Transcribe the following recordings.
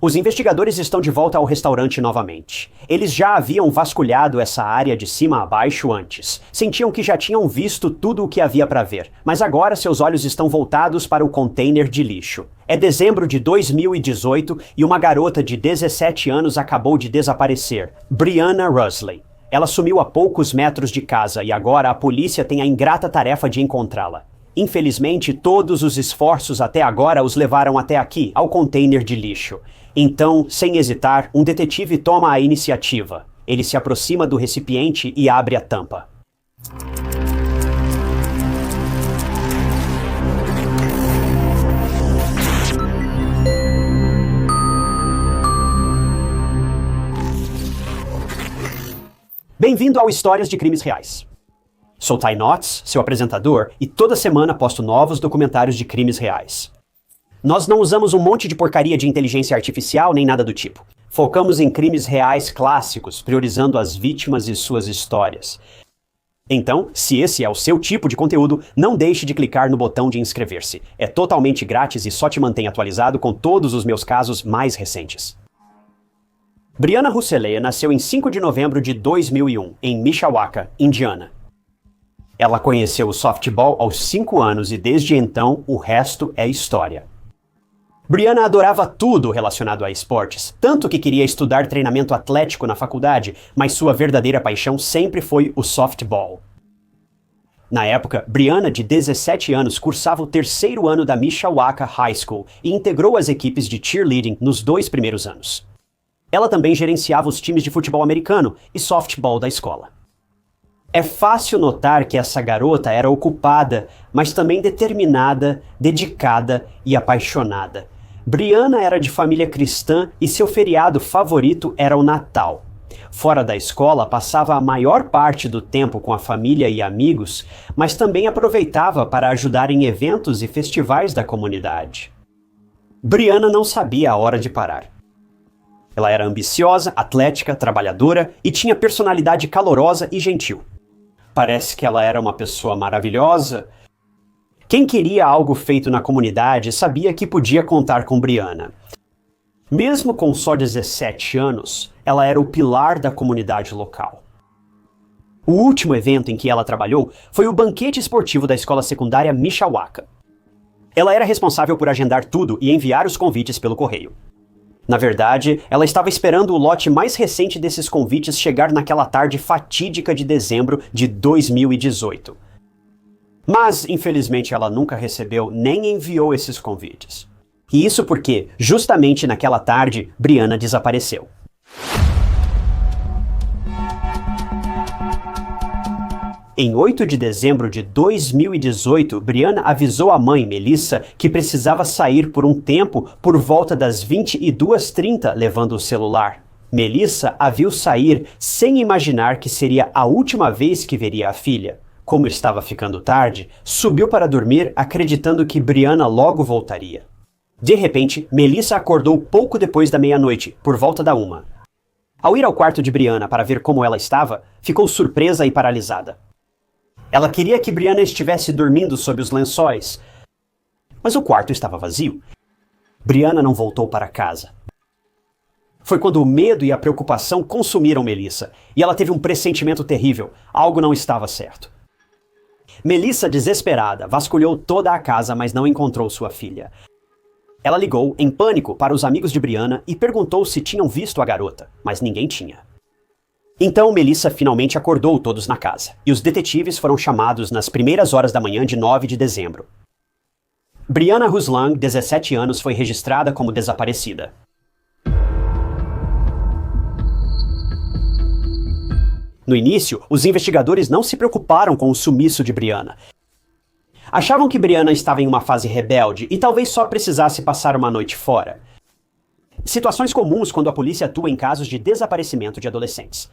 Os investigadores estão de volta ao restaurante novamente. Eles já haviam vasculhado essa área de cima a baixo antes. Sentiam que já tinham visto tudo o que havia para ver, mas agora seus olhos estão voltados para o container de lixo. É dezembro de 2018 e uma garota de 17 anos acabou de desaparecer, Brianna Rusley. Ela sumiu a poucos metros de casa e agora a polícia tem a ingrata tarefa de encontrá-la. Infelizmente, todos os esforços até agora os levaram até aqui, ao container de lixo. Então, sem hesitar, um detetive toma a iniciativa. Ele se aproxima do recipiente e abre a tampa. Bem-vindo ao Histórias de Crimes Reais. Sou Ty Knotts, seu apresentador, e toda semana posto novos documentários de crimes reais. Nós não usamos um monte de porcaria de inteligência artificial nem nada do tipo. Focamos em crimes reais clássicos, priorizando as vítimas e suas histórias. Então, se esse é o seu tipo de conteúdo, não deixe de clicar no botão de inscrever-se. É totalmente grátis e só te mantém atualizado com todos os meus casos mais recentes. Brianna Rusley nasceu em 5 de novembro de 2001, em Mishawaka, Indiana. Ela conheceu o softball aos 5 anos e desde então o resto é história. Brianna adorava tudo relacionado a esportes, tanto que queria estudar treinamento atlético na faculdade, mas sua verdadeira paixão sempre foi o softball. Na época, Brianna, de 17 anos, cursava o 3º ano da Mishawaka High School e integrou as equipes de cheerleading nos 2 primeiros anos. Ela também gerenciava os times de futebol americano e softball da escola. É fácil notar que essa garota era ocupada, mas também determinada, dedicada e apaixonada. Brianna era de família cristã e seu feriado favorito era o Natal. Fora da escola, passava a maior parte do tempo com a família e amigos, mas também aproveitava para ajudar em eventos e festivais da comunidade. Brianna não sabia a hora de parar. Ela era ambiciosa, atlética, trabalhadora e tinha personalidade calorosa e gentil. Parece que ela era uma pessoa maravilhosa. Quem queria algo feito na comunidade sabia que podia contar com Brianna. Mesmo com só 17 anos, ela era o pilar da comunidade local. O último evento em que ela trabalhou foi o banquete esportivo da escola secundária Mishawaka. Ela era responsável por agendar tudo e enviar os convites pelo correio. Na verdade, ela estava esperando o lote mais recente desses convites chegar naquela tarde fatídica de dezembro de 2018. Mas, infelizmente, ela nunca recebeu nem enviou esses convites. E isso porque, justamente naquela tarde, Brianna desapareceu. Em 8 de dezembro de 2018, Brianna avisou a mãe, Melissa, que precisava sair por um tempo por volta das 22h30 levando o celular. Melissa a viu sair sem imaginar que seria a última vez que veria a filha. Como estava ficando tarde, subiu para dormir acreditando que Brianna logo voltaria. De repente, Melissa acordou pouco depois da meia-noite, por volta da 1. Ao ir ao quarto de Brianna para ver como ela estava, ficou surpresa e paralisada. Ela queria que Brianna estivesse dormindo sob os lençóis, mas o quarto estava vazio. Brianna não voltou para casa. Foi quando o medo e a preocupação consumiram Melissa, e ela teve um pressentimento terrível. Algo não estava certo. Melissa, desesperada, vasculhou toda a casa, mas não encontrou sua filha. Ela ligou, em pânico, para os amigos de Brianna e perguntou se tinham visto a garota, mas ninguém tinha. Então Melissa finalmente acordou todos na casa, e os detetives foram chamados nas primeiras horas da manhã de 9 de dezembro. Brianna Rusley, 17 anos, foi registrada como desaparecida. No início, os investigadores não se preocuparam com o sumiço de Brianna. Achavam que Brianna estava em uma fase rebelde e talvez só precisasse passar uma noite fora. Situações comuns quando a polícia atua em casos de desaparecimento de adolescentes.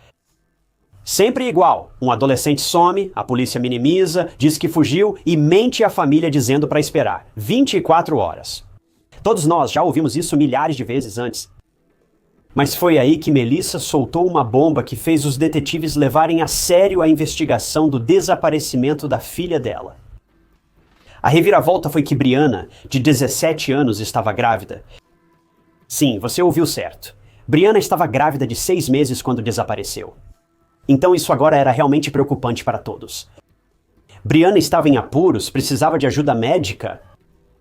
Sempre igual, um adolescente some, a polícia minimiza, diz que fugiu e mente à família dizendo para esperar 24 horas. Todos nós já ouvimos isso milhares de vezes antes. Mas foi aí que Melissa soltou uma bomba que fez os detetives levarem a sério a investigação do desaparecimento da filha dela. A reviravolta foi que Brianna, de 17 anos, estava grávida. Sim, você ouviu certo. Brianna estava grávida de 6 meses quando desapareceu. Então isso agora era realmente preocupante para todos. Brianna estava em apuros, precisava de ajuda médica.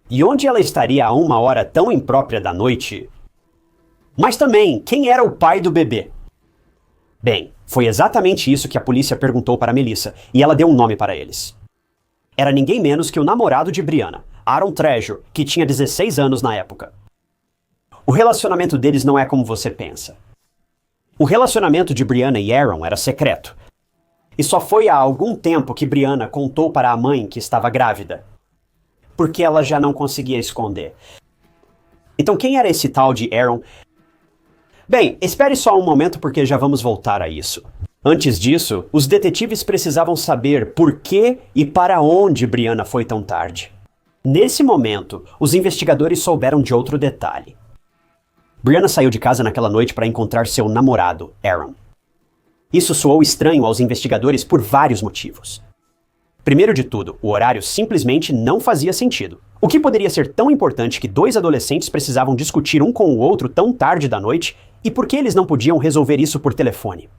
E onde ela estaria a uma hora tão imprópria da noite? Mas também, quem era o pai do bebê? Bem, foi exatamente isso que a polícia perguntou para Melissa, e ela deu um nome para eles. Era ninguém menos que o namorado de Brianna, Aaron Trejo, que tinha 16 anos na época. O relacionamento deles não é como você pensa. O relacionamento de Brianna e Aaron era secreto. E só foi há algum tempo que Brianna contou para a mãe que estava grávida, porque ela já não conseguia esconder. Então quem era esse tal de Aaron? Bem, espere só um momento porque já vamos voltar a isso. Antes disso, os detetives precisavam saber por que e para onde Brianna foi tão tarde. Nesse momento, os investigadores souberam de outro detalhe. Brianna saiu de casa naquela noite para encontrar seu namorado, Aaron. Isso soou estranho aos investigadores por vários motivos. Primeiro de tudo, o horário simplesmente não fazia sentido. O que poderia ser tão importante que 2 adolescentes precisavam discutir um com o outro tão tarde da noite e por que eles não podiam resolver isso por telefone?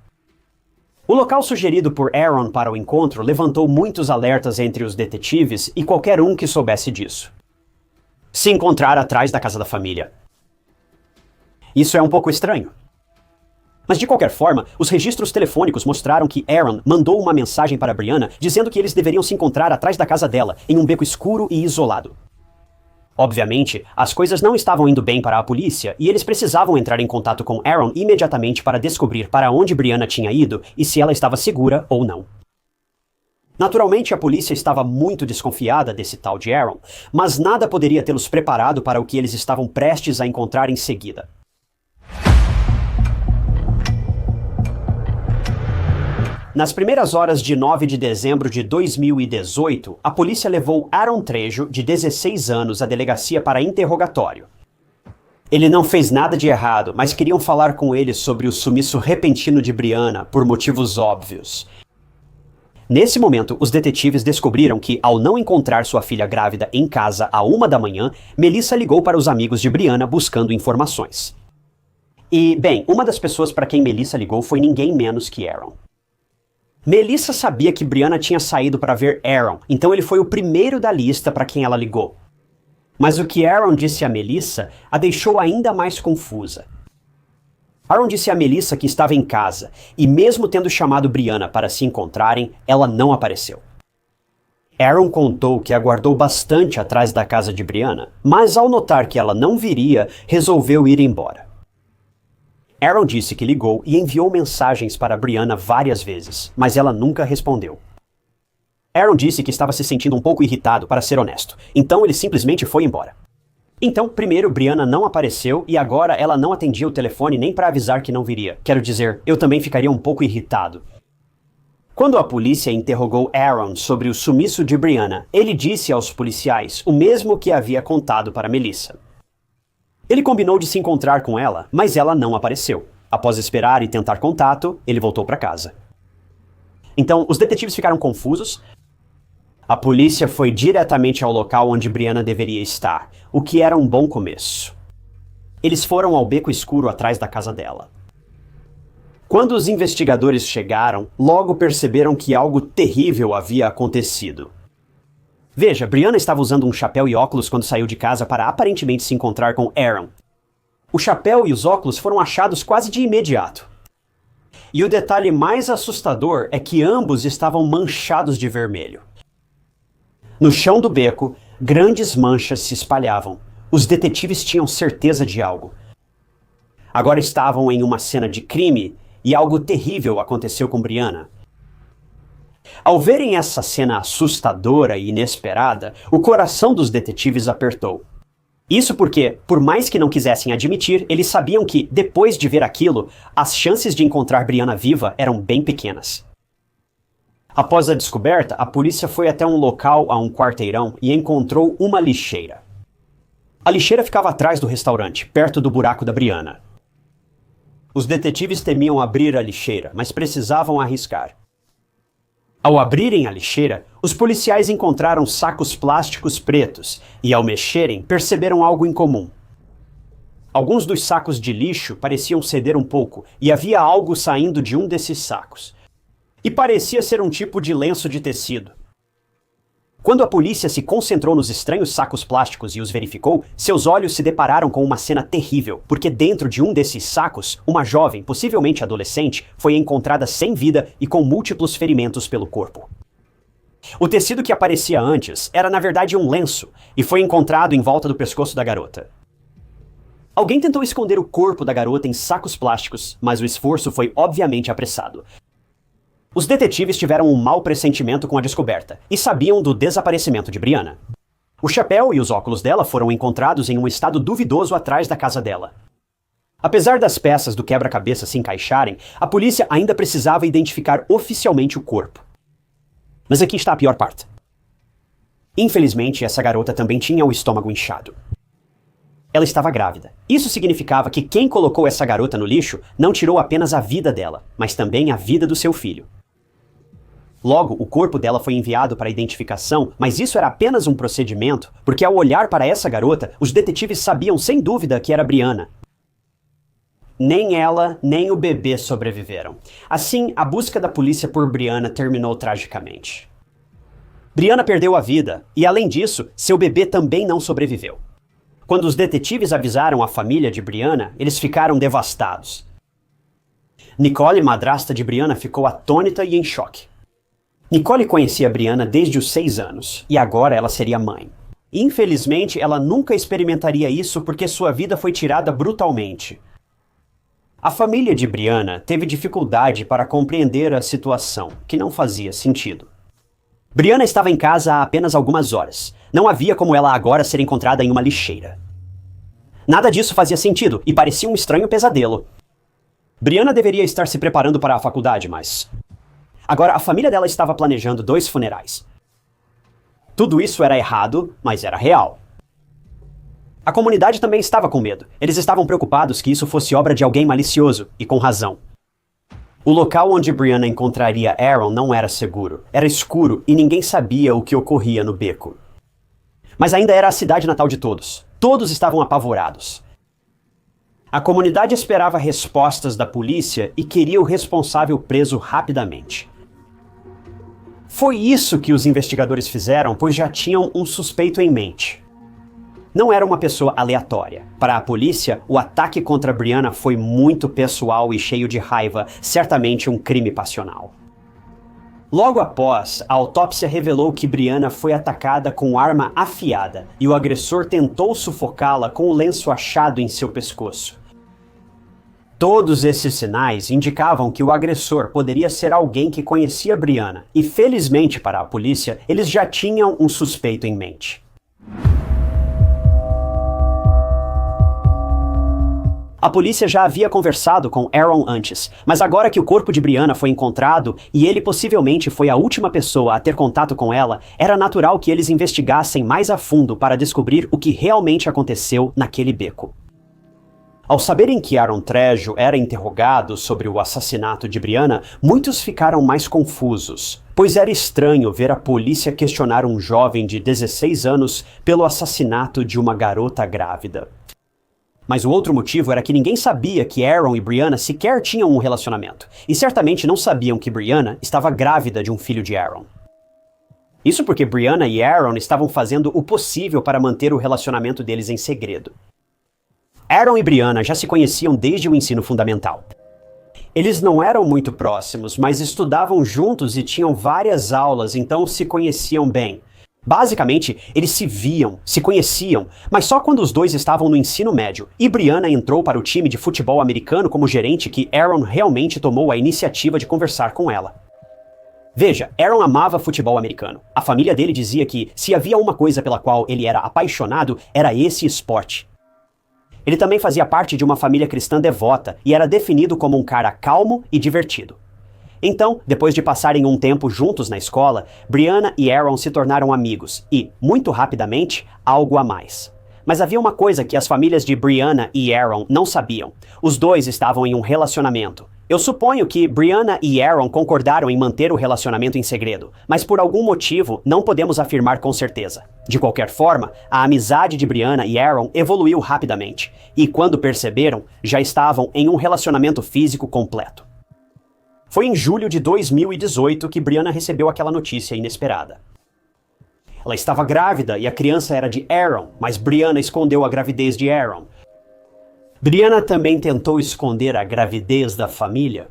O local sugerido por Aaron para o encontro levantou muitos alertas entre os detetives e qualquer um que soubesse disso. Se encontrar atrás da casa da família. Isso é um pouco estranho. Mas de qualquer forma, os registros telefônicos mostraram que Aaron mandou uma mensagem para Brianna dizendo que eles deveriam se encontrar atrás da casa dela, em um beco escuro e isolado. Obviamente, as coisas não estavam indo bem para a polícia e eles precisavam entrar em contato com Aaron imediatamente para descobrir para onde Brianna tinha ido e se ela estava segura ou não. Naturalmente, a polícia estava muito desconfiada desse tal de Aaron, mas nada poderia tê-los preparado para o que eles estavam prestes a encontrar em seguida. Nas primeiras horas de 9 de dezembro de 2018, a polícia levou Aaron Trejo, de 16 anos, à delegacia para interrogatório. Ele não fez nada de errado, mas queriam falar com ele sobre o sumiço repentino de Brianna, por motivos óbvios. Nesse momento, os detetives descobriram que, ao não encontrar sua filha grávida em casa à 1 da manhã, Melissa ligou para os amigos de Brianna buscando informações. E, bem, uma das pessoas para quem Melissa ligou foi ninguém menos que Aaron. Melissa sabia que Brianna tinha saído para ver Aaron, então ele foi o primeiro da lista para quem ela ligou. Mas o que Aaron disse a Melissa a deixou ainda mais confusa. Aaron disse a Melissa que estava em casa, e mesmo tendo chamado Brianna para se encontrarem, ela não apareceu. Aaron contou que aguardou bastante atrás da casa de Brianna, mas ao notar que ela não viria, resolveu ir embora. Aaron disse que ligou e enviou mensagens para Brianna várias vezes, mas ela nunca respondeu. Aaron disse que estava se sentindo um pouco irritado, para ser honesto, então ele simplesmente foi embora. Então, primeiro, Brianna não apareceu e agora ela não atendia o telefone nem para avisar que não viria. Quero dizer, eu também ficaria um pouco irritado. Quando a polícia interrogou Aaron sobre o sumiço de Brianna, ele disse aos policiais o mesmo que havia contado para Melissa. Ele combinou de se encontrar com ela, mas ela não apareceu. Após esperar e tentar contato, ele voltou para casa. Então, os detetives ficaram confusos. A polícia foi diretamente ao local onde Brianna deveria estar, o que era um bom começo. Eles foram ao beco escuro atrás da casa dela. Quando os investigadores chegaram, logo perceberam que algo terrível havia acontecido. Veja, Brianna estava usando um chapéu e óculos quando saiu de casa para aparentemente se encontrar com Aaron. O chapéu e os óculos foram achados quase de imediato. E o detalhe mais assustador é que ambos estavam manchados de vermelho. No chão do beco, grandes manchas se espalhavam. Os detetives tinham certeza de algo. Agora estavam em uma cena de crime e algo terrível aconteceu com Brianna. Ao verem essa cena assustadora e inesperada, o coração dos detetives apertou. Isso porque, por mais que não quisessem admitir, eles sabiam que, depois de ver aquilo, as chances de encontrar Brianna viva eram bem pequenas. Após a descoberta, a polícia foi até um local a um quarteirão e encontrou uma lixeira. A lixeira ficava atrás do restaurante, perto do buraco da Brianna. Os detetives temiam abrir a lixeira, mas precisavam arriscar. Ao abrirem a lixeira, os policiais encontraram sacos plásticos pretos e, ao mexerem, perceberam algo incomum. Alguns dos sacos de lixo pareciam ceder um pouco, e havia algo saindo de um desses sacos. E parecia ser um tipo de lenço de tecido. Quando a polícia se concentrou nos estranhos sacos plásticos e os verificou, seus olhos se depararam com uma cena terrível, porque dentro de um desses sacos, uma jovem, possivelmente adolescente, foi encontrada sem vida e com múltiplos ferimentos pelo corpo. O tecido que aparecia antes era na verdade um lenço, e foi encontrado em volta do pescoço da garota. Alguém tentou esconder o corpo da garota em sacos plásticos, mas o esforço foi obviamente apressado. Os detetives tiveram um mau pressentimento com a descoberta e sabiam do desaparecimento de Brianna. O chapéu e os óculos dela foram encontrados em um estado duvidoso atrás da casa dela. Apesar das peças do quebra-cabeça se encaixarem, a polícia ainda precisava identificar oficialmente o corpo. Mas aqui está a pior parte. Infelizmente, essa garota também tinha o estômago inchado. Ela estava grávida. Isso significava que quem colocou essa garota no lixo não tirou apenas a vida dela, mas também a vida do seu filho. Logo, o corpo dela foi enviado para identificação, mas isso era apenas um procedimento, porque ao olhar para essa garota, os detetives sabiam sem dúvida que era Brianna. Nem ela, nem o bebê sobreviveram. Assim, a busca da polícia por Brianna terminou tragicamente. Brianna perdeu a vida, e além disso, seu bebê também não sobreviveu. Quando os detetives avisaram a família de Brianna, eles ficaram devastados. Nicole, madrasta de Brianna, ficou atônita e em choque. Nicole conhecia Brianna desde os 6 anos, e agora ela seria mãe. Infelizmente, ela nunca experimentaria isso porque sua vida foi tirada brutalmente. A família de Brianna teve dificuldade para compreender a situação, que não fazia sentido. Brianna estava em casa há apenas algumas horas. Não havia como ela agora ser encontrada em uma lixeira. Nada disso fazia sentido e parecia um estranho pesadelo. Brianna deveria estar se preparando para a faculdade, mas... Agora, a família dela estava planejando 2 funerais. Tudo isso era errado, mas era real. A comunidade também estava com medo. Eles estavam preocupados que isso fosse obra de alguém malicioso, e com razão. O local onde Brianna encontraria Aaron não era seguro. Era escuro e ninguém sabia o que ocorria no beco. Mas ainda era a cidade natal de todos. Todos estavam apavorados. A comunidade esperava respostas da polícia e queria o responsável preso rapidamente. Foi isso que os investigadores fizeram, pois já tinham um suspeito em mente. Não era uma pessoa aleatória. Para a polícia, o ataque contra Brianna foi muito pessoal e cheio de raiva, certamente um crime passional. Logo após, a autópsia revelou que Brianna foi atacada com arma afiada e o agressor tentou sufocá-la com o lenço achado em seu pescoço. Todos esses sinais indicavam que o agressor poderia ser alguém que conhecia Brianna, e felizmente para a polícia, eles já tinham um suspeito em mente. A polícia já havia conversado com Aaron antes, mas agora que o corpo de Brianna foi encontrado e ele possivelmente foi a última pessoa a ter contato com ela, era natural que eles investigassem mais a fundo para descobrir o que realmente aconteceu naquele beco. Ao saberem que Aaron Trejo era interrogado sobre o assassinato de Brianna, muitos ficaram mais confusos, pois era estranho ver a polícia questionar um jovem de 16 anos pelo assassinato de uma garota grávida. Mas o outro motivo era que ninguém sabia que Aaron e Brianna sequer tinham um relacionamento, e certamente não sabiam que Brianna estava grávida de um filho de Aaron. Isso porque Brianna e Aaron estavam fazendo o possível para manter o relacionamento deles em segredo. Aaron e Brianna já se conheciam desde o ensino fundamental. Eles não eram muito próximos, mas estudavam juntos e tinham várias aulas, então se conheciam bem. Basicamente, eles se viam, se conheciam, mas só quando os dois estavam no ensino médio, e Brianna entrou para o time de futebol americano como gerente que Aaron realmente tomou a iniciativa de conversar com ela. Veja, Aaron amava futebol americano. A família dele dizia que, se havia uma coisa pela qual ele era apaixonado, era esse esporte. Ele também fazia parte de uma família cristã devota e era definido como um cara calmo e divertido. Então, depois de passarem um tempo juntos na escola, Brianna e Aaron se tornaram amigos e, muito rapidamente, algo a mais. Mas havia uma coisa que as famílias de Brianna e Aaron não sabiam. Os dois estavam em um relacionamento. Eu suponho que Brianna e Aaron concordaram em manter o relacionamento em segredo, mas por algum motivo não podemos afirmar com certeza. De qualquer forma, a amizade de Brianna e Aaron evoluiu rapidamente, e quando perceberam, já estavam em um relacionamento físico completo. Foi em julho de 2018 que Brianna recebeu aquela notícia inesperada. Ela estava grávida e a criança era de Aaron, mas Brianna escondeu a gravidez de Aaron. Brianna também tentou esconder a gravidez da família.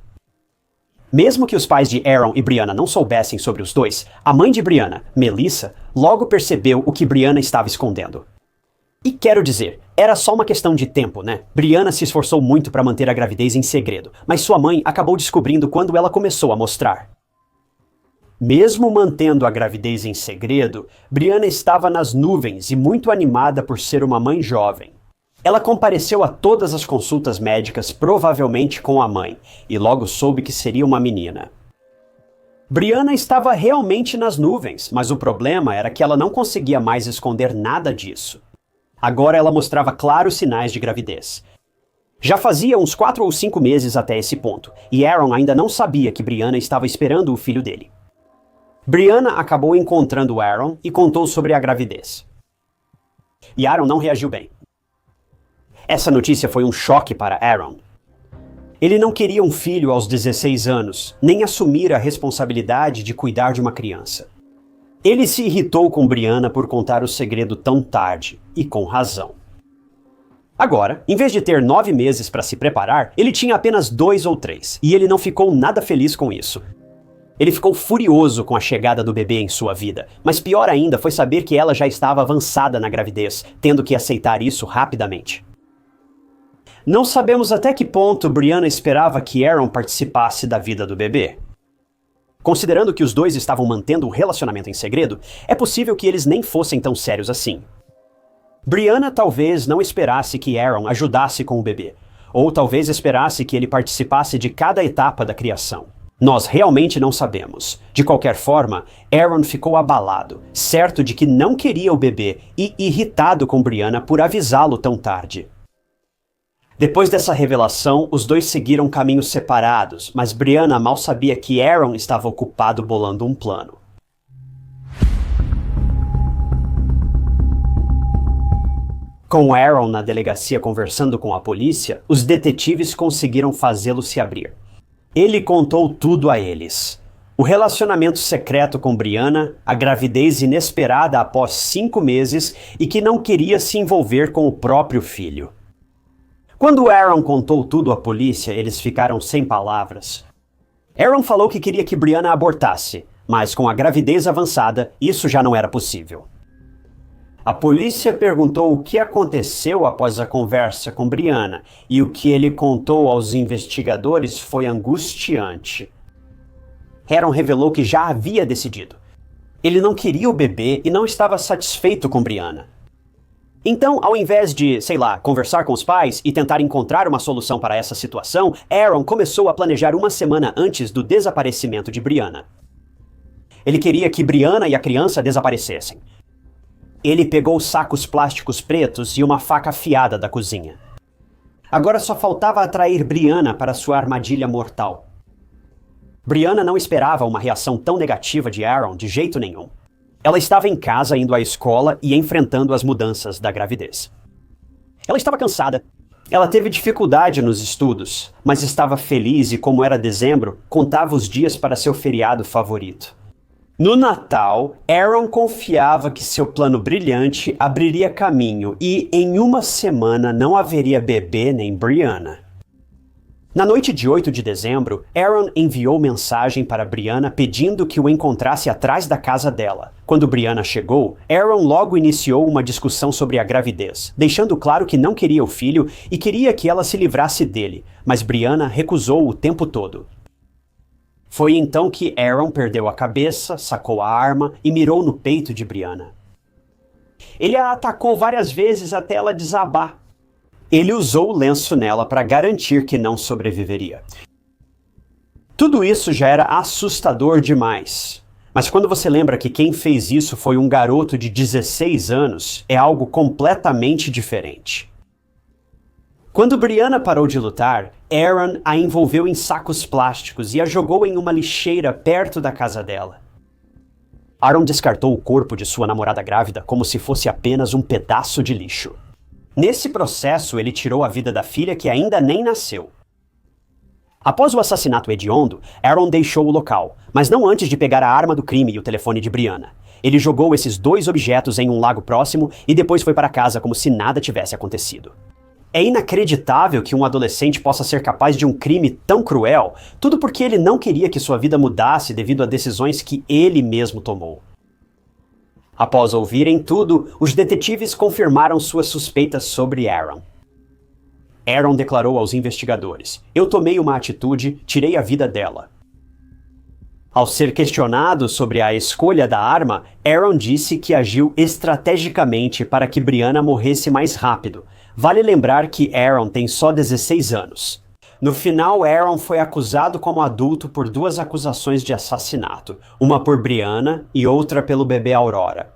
Mesmo que os pais de Aaron e Brianna não soubessem sobre os dois, a mãe de Brianna, Melissa, logo percebeu o que Brianna estava escondendo. E quero dizer, era só uma questão de tempo, né? Brianna se esforçou muito para manter a gravidez em segredo, mas sua mãe acabou descobrindo quando ela começou a mostrar. Mesmo mantendo a gravidez em segredo, Brianna estava nas nuvens e muito animada por ser uma mãe jovem. Ela compareceu a todas as consultas médicas, provavelmente com a mãe, e logo soube que seria uma menina. Brianna estava realmente nas nuvens, mas o problema era que ela não conseguia mais esconder nada disso. Agora ela mostrava claros sinais de gravidez. Já fazia uns 4 ou 5 meses até esse ponto, e Aaron ainda não sabia que Brianna estava esperando o filho dele. Brianna acabou encontrando Aaron e contou sobre a gravidez. E Aaron não reagiu bem. Essa notícia foi um choque para Aaron. Ele não queria um filho aos 16 anos, nem assumir a responsabilidade de cuidar de uma criança. Ele se irritou com Brianna por contar o segredo tão tarde, e com razão. Agora, em vez de ter 9 meses para se preparar, ele tinha apenas 2 ou 3, e ele não ficou nada feliz com isso. Ele ficou furioso com a chegada do bebê em sua vida, mas pior ainda foi saber que ela já estava avançada na gravidez, tendo que aceitar isso rapidamente. Não sabemos até que ponto Brianna esperava que Aaron participasse da vida do bebê. Considerando que os dois estavam mantendo o relacionamento em segredo, é possível que eles nem fossem tão sérios assim. Brianna talvez não esperasse que Aaron ajudasse com o bebê, ou talvez esperasse que ele participasse de cada etapa da criação. Nós realmente não sabemos. De qualquer forma, Aaron ficou abalado, certo de que não queria o bebê e irritado com Brianna por avisá-lo tão tarde. Depois dessa revelação, os dois seguiram caminhos separados, mas Brianna mal sabia que Aaron estava ocupado bolando um plano. Com Aaron na delegacia conversando com a polícia, os detetives conseguiram fazê-lo se abrir. Ele contou tudo a eles. O relacionamento secreto com Brianna, a gravidez inesperada após 5 meses e que não queria se envolver com o próprio filho. Quando Aaron contou tudo à polícia, eles ficaram sem palavras. Aaron falou que queria que Brianna abortasse, mas com a gravidez avançada, isso já não era possível. A polícia perguntou o que aconteceu após a conversa com Brianna, e o que ele contou aos investigadores foi angustiante. Aaron revelou que já havia decidido. Ele não queria o bebê e não estava satisfeito com Brianna. Então, ao invés de, conversar com os pais e tentar encontrar uma solução para essa situação, Aaron começou a planejar uma semana antes do desaparecimento de Brianna. Ele queria que Brianna e a criança desaparecessem. Ele pegou sacos plásticos pretos e uma faca afiada da cozinha. Agora só faltava atrair Brianna para sua armadilha mortal. Brianna não esperava uma reação tão negativa de Aaron de jeito nenhum. Ela estava em casa indo à escola e enfrentando as mudanças da gravidez. Ela estava cansada. Ela teve dificuldade nos estudos, mas estava feliz e, como era dezembro, contava os dias para seu feriado favorito. No Natal, Aaron confiava que seu plano brilhante abriria caminho e, em uma semana, não haveria bebê nem Brianna. Na noite de 8 de dezembro, Aaron enviou mensagem para Brianna pedindo que o encontrasse atrás da casa dela. Quando Brianna chegou, Aaron logo iniciou uma discussão sobre a gravidez, deixando claro que não queria o filho e queria que ela se livrasse dele, mas Brianna recusou o tempo todo. Foi então que Aaron perdeu a cabeça, sacou a arma e mirou no peito de Brianna. Ele a atacou várias vezes até ela desabar. Ele usou o lenço nela para garantir que não sobreviveria. Tudo isso já era assustador demais. Mas quando você lembra que quem fez isso foi um garoto de 16 anos, é algo completamente diferente. Quando Brianna parou de lutar, Aaron a envolveu em sacos plásticos e a jogou em uma lixeira perto da casa dela. Aaron descartou o corpo de sua namorada grávida como se fosse apenas um pedaço de lixo. Nesse processo, ele tirou a vida da filha que ainda nem nasceu. Após o assassinato hediondo, Aaron deixou o local, mas não antes de pegar a arma do crime e o telefone de Brianna. Ele jogou esses dois objetos em um lago próximo e depois foi para casa como se nada tivesse acontecido. É inacreditável que um adolescente possa ser capaz de um crime tão cruel, tudo porque ele não queria que sua vida mudasse devido a decisões que ele mesmo tomou. Após ouvirem tudo, os detetives confirmaram suas suspeitas sobre Aaron. Aaron declarou aos investigadores: "Eu tomei uma atitude, tirei a vida dela." Ao ser questionado sobre a escolha da arma, Aaron disse que agiu estrategicamente para que Brianna morresse mais rápido. Vale lembrar que Aaron tem só 16 anos. No final, Aaron foi acusado como adulto por duas acusações de assassinato, uma por Brianna e outra pelo bebê Aurora.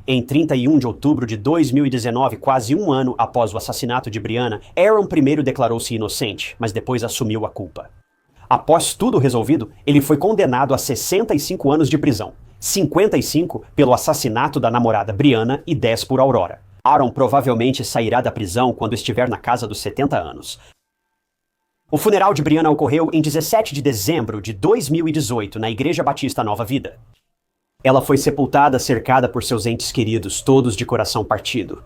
Em 31 de outubro de 2019, quase um ano após o assassinato de Brianna, Aaron primeiro declarou-se inocente, mas depois assumiu a culpa. Após tudo resolvido, ele foi condenado a 65 anos de prisão, 55 pelo assassinato da namorada Brianna e 10 por Aurora. Aaron provavelmente sairá da prisão quando estiver na casa dos 70 anos. O funeral de Brianna ocorreu em 17 de dezembro de 2018, na Igreja Batista Nova Vida. Ela foi sepultada cercada por seus entes queridos, todos de coração partido.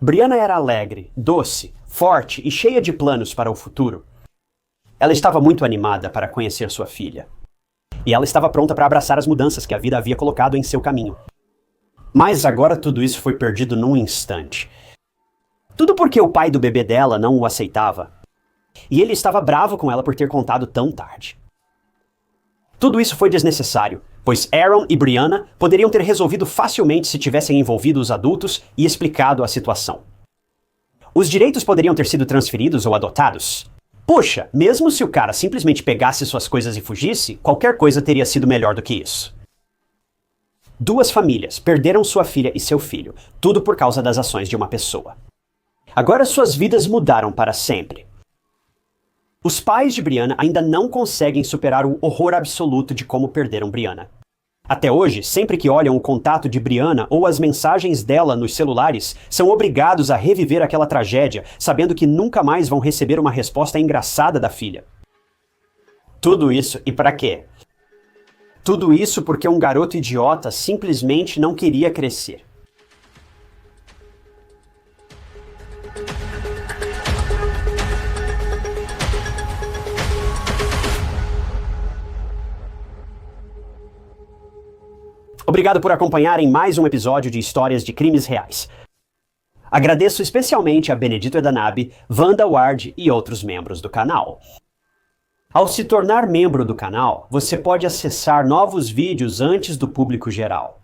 Brianna era alegre, doce, forte e cheia de planos para o futuro. Ela estava muito animada para conhecer sua filha. E ela estava pronta para abraçar as mudanças que a vida havia colocado em seu caminho. Mas agora tudo isso foi perdido num instante. Tudo porque o pai do bebê dela não o aceitava. E ele estava bravo com ela por ter contado tão tarde. Tudo isso foi desnecessário, pois Aaron e Brianna poderiam ter resolvido facilmente se tivessem envolvido os adultos e explicado a situação. Os direitos poderiam ter sido transferidos ou adotados. Poxa, mesmo se o cara simplesmente pegasse suas coisas e fugisse, qualquer coisa teria sido melhor do que isso. Duas famílias perderam sua filha e seu filho, tudo por causa das ações de uma pessoa. Agora suas vidas mudaram para sempre. Os pais de Brianna ainda não conseguem superar o horror absoluto de como perderam Brianna. Até hoje, sempre que olham o contato de Brianna ou as mensagens dela nos celulares, são obrigados a reviver aquela tragédia, sabendo que nunca mais vão receber uma resposta engraçada da filha. Tudo isso e pra quê? Tudo isso porque um garoto idiota simplesmente não queria crescer. Obrigado por acompanharem mais um episódio de Histórias de Crimes Reais. Agradeço especialmente a Benedito Edanabi, Wanda Ward e outros membros do canal. Ao se tornar membro do canal, você pode acessar novos vídeos antes do público geral.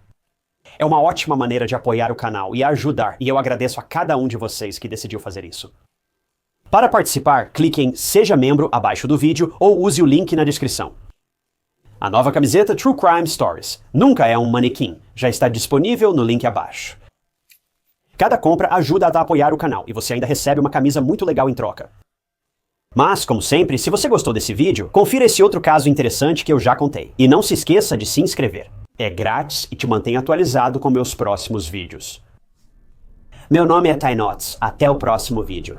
É uma ótima maneira de apoiar o canal e ajudar, e eu agradeço a cada um de vocês que decidiu fazer isso. Para participar, clique em Seja Membro abaixo do vídeo ou use o link na descrição. A nova camiseta True Crime Stories nunca é um manequim, já está disponível no link abaixo. Cada compra ajuda a apoiar o canal e você ainda recebe uma camisa muito legal em troca. Mas, como sempre, se você gostou desse vídeo, confira esse outro caso interessante que eu já contei. E não se esqueça de se inscrever. É grátis e te mantém atualizado com meus próximos vídeos. Meu nome é Ty Notts. Até o próximo vídeo.